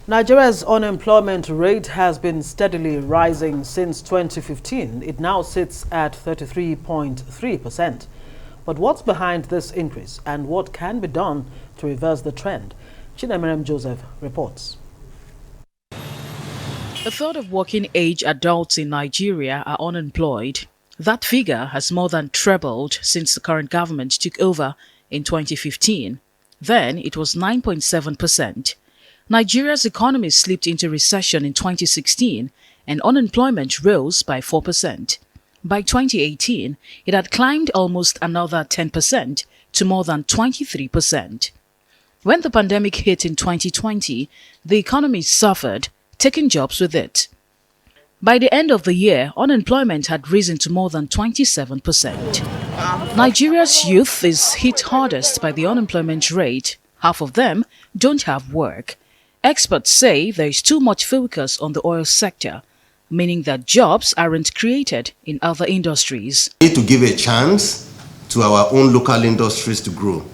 Nigeria's unemployment rate has been steadily rising since 2015. It now sits at 33.3%. But what's behind this increase and what can be done to reverse the trend? Chinemerem Joseph reports. A third of working-age adults in Nigeria are unemployed. That figure has more than trebled since the current government took over in 2015. Then it was 9.7%. Nigeria's economy slipped into recession in 2016 and unemployment rose by 4%. By 2018, it had climbed almost another 10% to more than 23%. When the pandemic hit in 2020, the economy suffered, taking jobs with it. By the end of the year, unemployment had risen to more than 27%. Nigeria's youth is hit hardest by the unemployment rate. Half of them don't have work. Experts say there is too much focus on the oil sector, meaning that jobs aren't created in other industries. We need to give a chance to our own local industries to grow.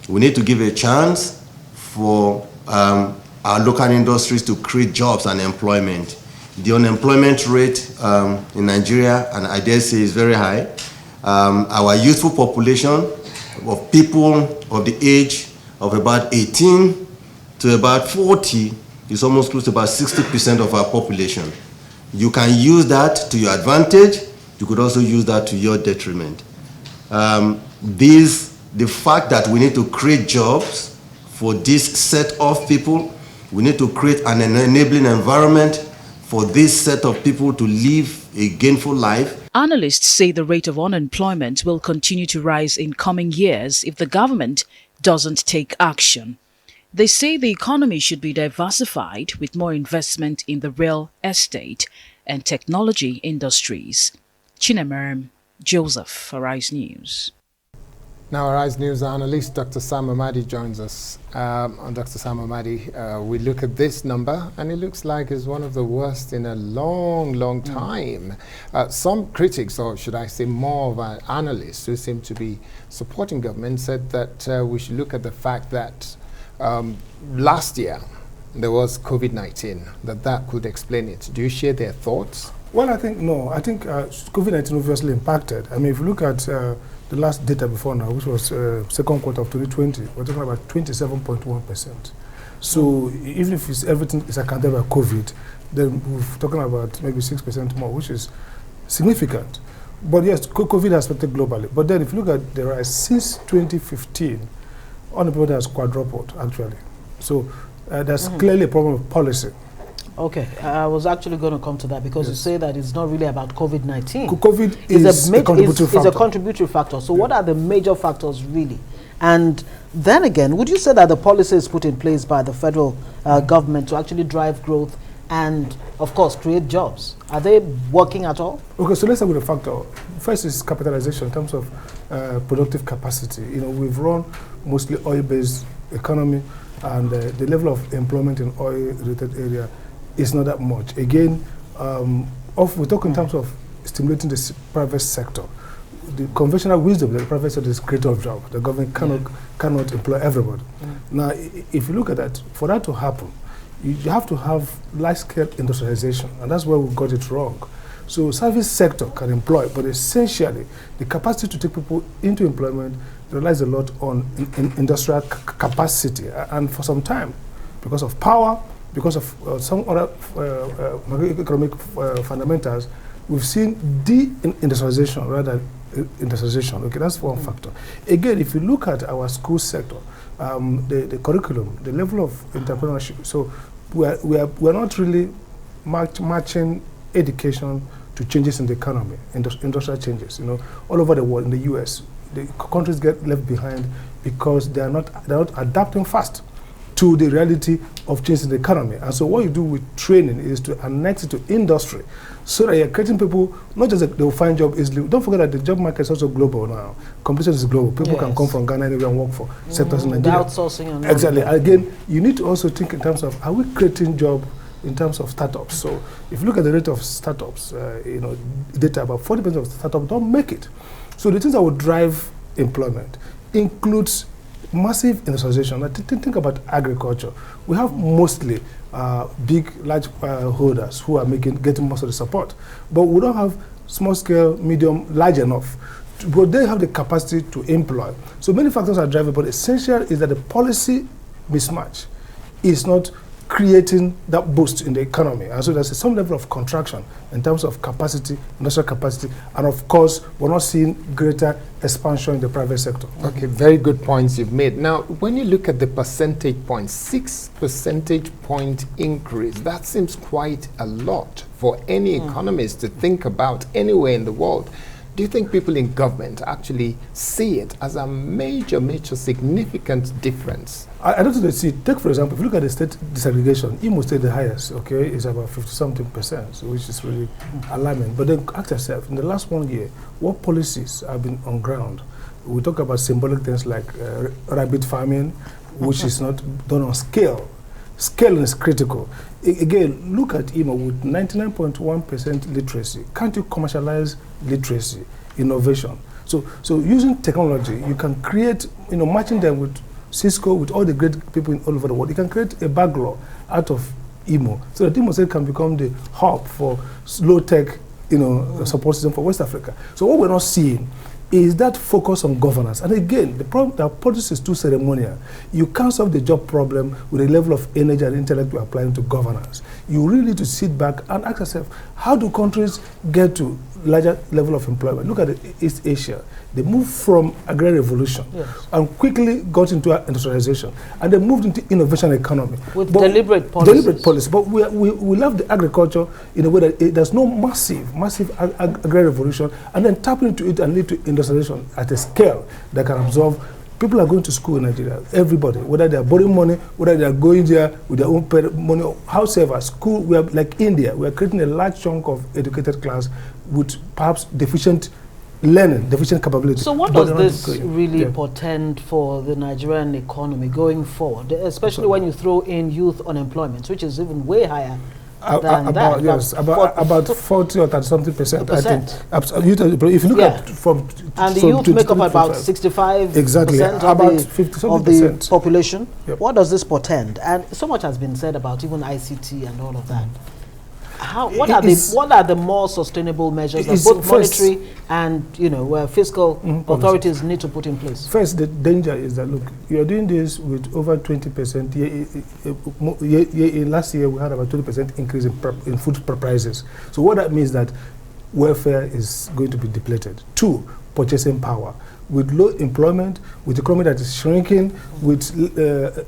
We need to give a chance for our local industries to create jobs and employment. The unemployment rate in Nigeria, and I dare say, is very high. Our youthful population of people of the age of about 18 to about 40 is almost close to about 60% of our population. You can use that to your advantage. You could also use that to your detriment. The fact that we need to create jobs for this set of people, we need to create an enabling environment for this set of people to live a gainful life. Analysts say the rate of unemployment will continue to rise in coming years if the government doesn't take action. They say the economy should be diversified with more investment in the real estate and technology industries. Chinemerem Joseph for Arise News. Now, Arise News analyst Dr. Sam AMADI joins us. Dr. Sam AMADI, we look at this number and it looks like it's one of the worst in a long time. Some critics, or should I say more of an analysts who seem to be supporting government, said that we should look at the fact that last year there was COVID-19, that could explain it. Do you share their thoughts? Well, I think no. I think COVID-19 obviously impacted. I mean, if you look at the last data before now, which was second quarter of 2020, we're talking about 27.1%. So even if everything is accounted by COVID, then we're talking about maybe 6% more, which is significant. But yes, COVID has affected globally. But then if you look at the rise since 2015, unemployment has quadrupled, actually. So there's clearly a problem of policy. Okay, I was actually going to come to that because you say that it's not really about COVID-19. COVID is a contributory factor. So what are the major factors really? And then again, would you say that the policies put in place by the federal government to actually drive growth and, of course, create jobs, are they working at all? Okay, so let's start with the factor. First is capitalization in terms of productive capacity. You know, we've run mostly oil-based economy, and the level of employment in oil-related area is not that much. Again, we talk in terms of stimulating the private sector. The conventional wisdom that the private sector is creator of jobs. The government cannot employ everybody. Now, if you look at that, for that to happen, you have to have large-scale industrialization, and that's where we got it wrong. So service sector can employ, but essentially the capacity to take people into employment relies a lot on industrial capacity. And for some time, because of power, because of some other economic fundamentals, we've seen de-industrialization rather than industrialization. Okay, that's one factor. Again, if you look at our school sector, the curriculum, the level of entrepreneurship, so we're not really matching education to changes in the economy, industrial changes. You know, all over the world, in the US, the countries get left behind because they're not adapting fast to the reality of change in the economy. And so what you do with training is to annex it to industry so that you're creating people, not just that they'll find job easily. Don't forget that the job market is also global now. Competition is global. People can come from Ghana anywhere and work for sectors in Nigeria. Outsourcing and exactly. Again, you need to also think in terms of, are we creating job in terms of startups? So if you look at the rate of startups, you know, data, about 40% of startups don't make it. So the things that would drive employment includes massive industrialization. Think about agriculture. We have mostly big, large holders who are getting most of the support, but we don't have small scale, medium, large enough. But they have the capacity to employ. So many factors are driving, but essential is that the policy mismatch is not creating that boost in the economy. And so there's some level of contraction in terms of capacity, industrial capacity, and of course, we're not seeing greater expansion in the private sector. Okay, very good points you've made. Now, when you look at the percentage points, 6 percentage point increase, that seems quite a lot for any economist to think about anywhere in the world. Do you think people in government actually see it as a major, significant difference? I don't think they see it. Take, for example, if you look at the state disaggregation, Imo State the highest, okay, is about 50-something%, so which is really alarming. But then ask yourself, in the last 1 year, what policies have been on ground? We talk about symbolic things like rabbit farming, which is not done on scale. Scale is critical. Again, look at Imo with 99.1% literacy. Can't you commercialize literacy, innovation? So using technology, you can create, matching them with Cisco, with all the great people all over the world. You can create a backlog out of Imo, so that Imo State can become the hub for low-tech, support system for West Africa. So what we're not seeing is that focus on governance. And again, the problem, the policy is too ceremonial. You can't solve the job problem with a level of energy and intellect you're applying to governance. You really need to sit back and ask yourself, how do countries get to larger level of employment? Look at East Asia. They moved from agrarian revolution and quickly got into industrialization. And they moved into innovation economy. With deliberate policies. Deliberate policy. But we love the agriculture in a way that there's no massive agrarian revolution, and then tapping into it and lead to industrialization at a scale that can absorb. People are going to school in Nigeria, everybody, whether they are borrowing money, whether they are going there with their own money, however, school, we are like India, we are creating a large chunk of educated class with perhaps deficient learning, deficient capability. So what does this really portend for the Nigerian economy going forward, especially when you throw in youth unemployment, which is even way higher? About 40 or 30-something%. I think. If you look at from the youth make up about 65% exactly about 50% of the population. Yep. What does this portend? And so much has been said about even ICT and all of that. What are the more sustainable measures that both monetary and fiscal authorities need to put in place? First, the danger is that, look, you are doing this with over 20%. Last year we had about 20% increase in food prices. So what that means that welfare is going to be depleted. 2, purchasing power. With low employment, with the economy that is shrinking, with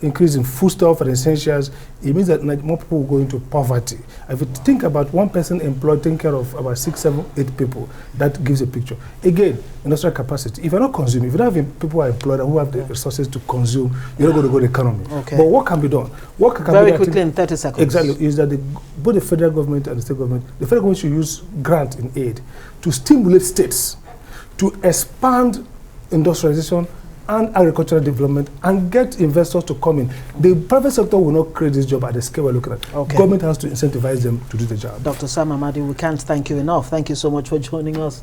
increase in foodstuff and essentials, it means that more people will go into poverty. If you think about one person employed taking care of about 6, 7, 8 people, that gives a picture. Again, industrial capacity. If you're not consuming, if you don't have people who are employed and who have the resources to consume, you're not going to grow the economy. Okay. But what can be done? What can Very quickly in 30 seconds. Exactly, is that both the federal government and the state government, the federal government should use grant in aid to stimulate states to expand industrialization and agricultural development and get investors to come in. The private sector will not create this job at the scale we're looking at. Okay. Government has to incentivize them to do the job. Dr. Sam AMADI, we can't thank you enough. Thank you so much for joining us.